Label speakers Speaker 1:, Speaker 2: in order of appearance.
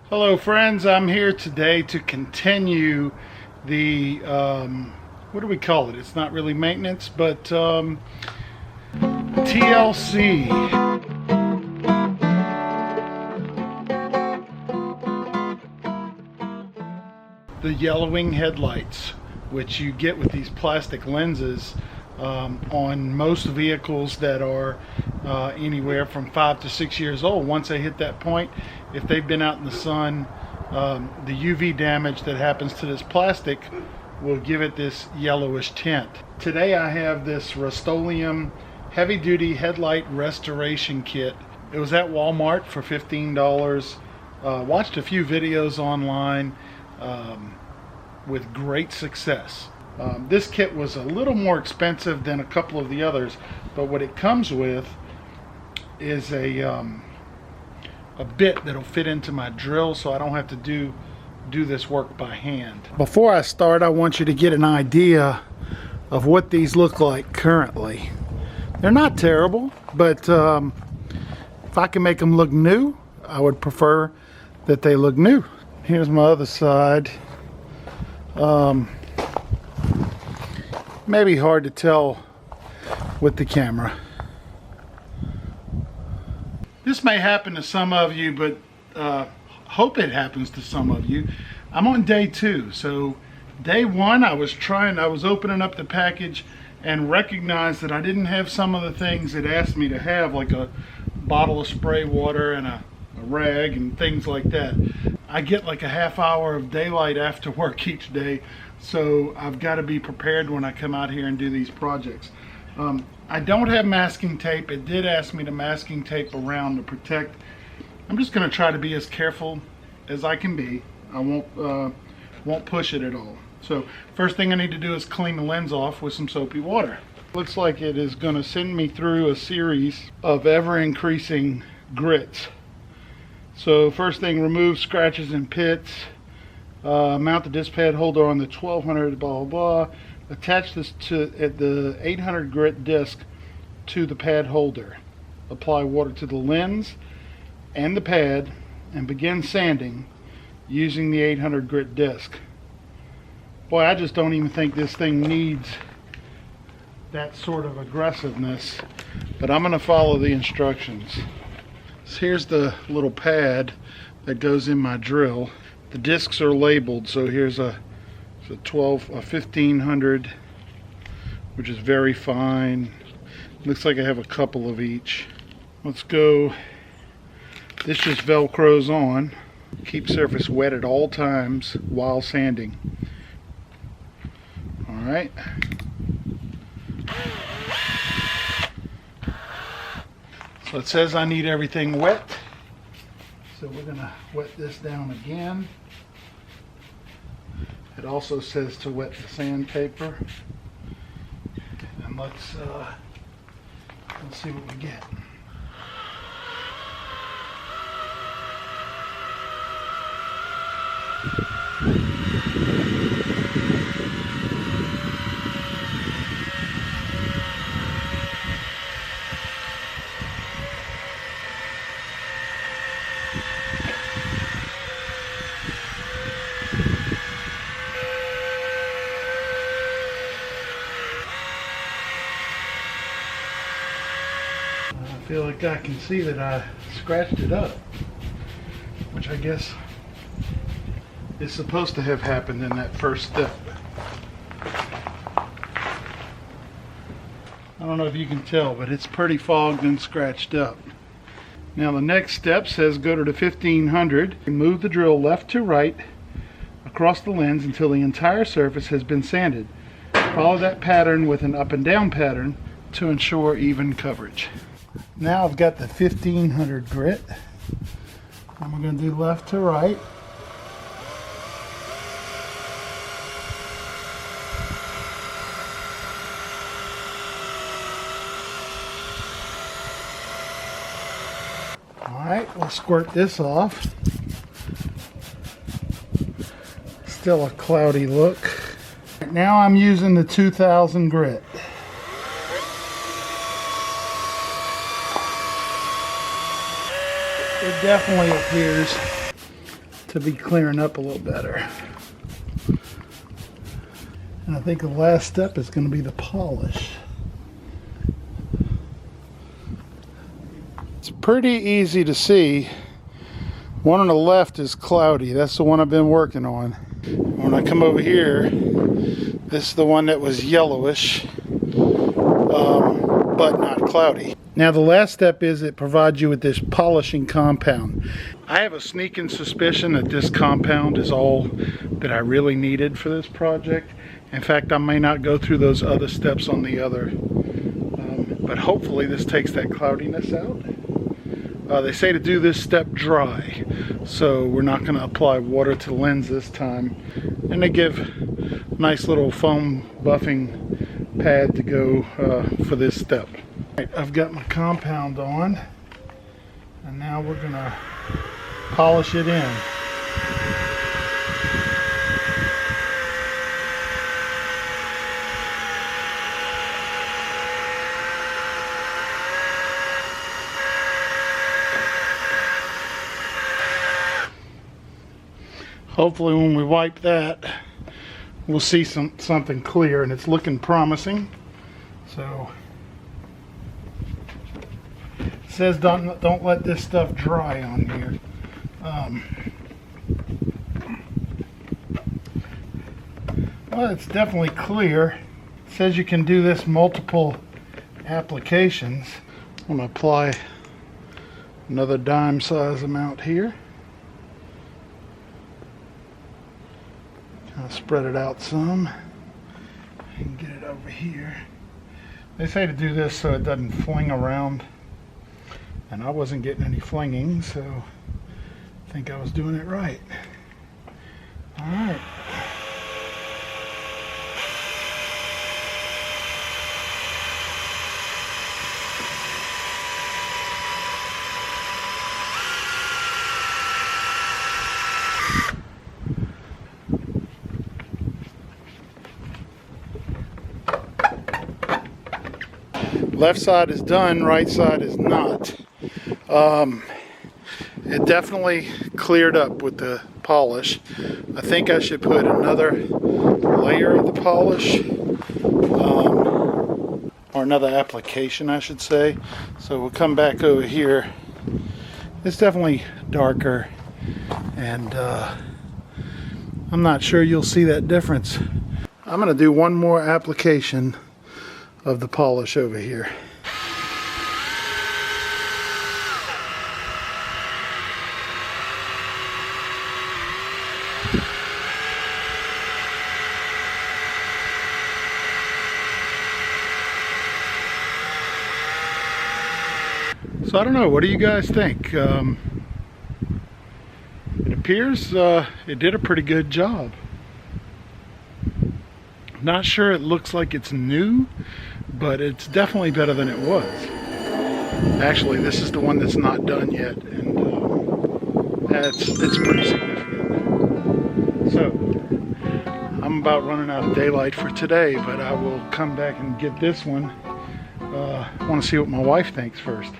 Speaker 1: Hello friends, I'm here today to continue the, what do we call it? It's not really maintenance, but TLC. The yellowing headlights, which you get with these plastic lenses on most vehicles that are anywhere from 5 to 6 years old. Once they hit that point, if they've been out in the sun, the UV damage that happens to this plastic will give it this yellowish tint. Today I have this Rust-Oleum heavy-duty headlight restoration kit. It was at Walmart for $15. Watched a few videos online with great success. This kit was a little more expensive than a couple of the others, but what it comes with is a bit that'll fit into my drill, so I don't have to do this work by hand. Before I start, I want you to get an idea of what these look like currently. They're not terrible, but if I can make them look new, I would prefer that they look new. Here's my other side. Maybe hard to tell with the camera. This may happen to some of you, but hope it happens to some of you. I'm on day 2, so day 1 I was opening up the package and recognized that I didn't have some of the things it asked me to have, like a bottle of spray water and a rag and things like that. I get like a half hour of daylight after work each day, so I've got to be prepared when I come out here and do these projects. I don't have masking tape. It did ask me to masking tape around to protect. I'm just going to try to be as careful as I can be. I won't push it at all. So first thing I need to do is clean the lens off with some soapy water. Looks like it is going to send me through a series of ever-increasing grits. So first thing, remove scratches and pits. Mount the disc pad holder on the 1200, blah, blah, blah. Attach this to the 800 grit disc to the pad holder. Apply water to the lens and the pad and begin sanding using the 800 grit disc. Boy, I just don't even think this thing needs that sort of aggressiveness, but I'm going to follow the instructions. So here's the little pad that goes in my drill. The discs are labeled, so here's a 1500, which is very fine. Looks like I have a couple of each. Let's go. This just velcros on. Keep surface wet at all times while sanding. All right. So it says I need everything wet, so we're gonna wet this down again. It also says to wet the sandpaper, and let's see what we get. I feel like I can see that I scratched it up, which I guess is supposed to have happened in that first step. I don't know if you can tell, but it's pretty fogged and scratched up. Now the next step says go to the 1500 and move the drill left to right across the lens until the entire surface has been sanded. Follow that pattern with an up and down pattern to ensure even coverage. Now I've got the 1500 grit, and we're going to do left to right. Alright, we'll squirt this off. Still a cloudy look. Now I'm using the 2000 grit. It definitely appears to be clearing up a little better. And I think the last step is going to be the polish. It's pretty easy to see. One on the left is cloudy. That's the one I've been working on. When I come over here, this is the one that was yellowish, but not cloudy. Now the last step is it provides you with this polishing compound. I have a sneaking suspicion that this compound is all that I really needed for this project. In fact, I may not go through those other steps on the other, but hopefully this takes that cloudiness out. They say to do this step dry, so we're not going to apply water to the lens this time. And they give a nice little foam buffing pad to go for this step. Right, I've got my compound on, and now we're going to polish it in. Hopefully when we wipe that, we'll see something clear, and it's looking promising. So it says don't let this stuff dry on here. Well, it's definitely clear. It says you can do this multiple applications. I'm going to apply another dime size amount here. I'll spread it out some and get it over here. They say to do this so it doesn't fling around, and I wasn't getting any flinging, so I think I was doing it right. All right. Left side is done, right side is not. It definitely cleared up with the polish. I think I should put another layer of the polish, or another application I should say. So we'll come back over here. It's definitely darker, and I'm not sure you'll see that difference. I'm going to do one more application of the polish over here. So I don't know, what do you guys think? It appears it did a pretty good job. Not sure it looks like it's new, but it's definitely better than it was. Actually, this is the one that's not done yet, and it's pretty significant. So I'm about running out of daylight for today, but I will come back and get this one. I want to see what my wife thinks first.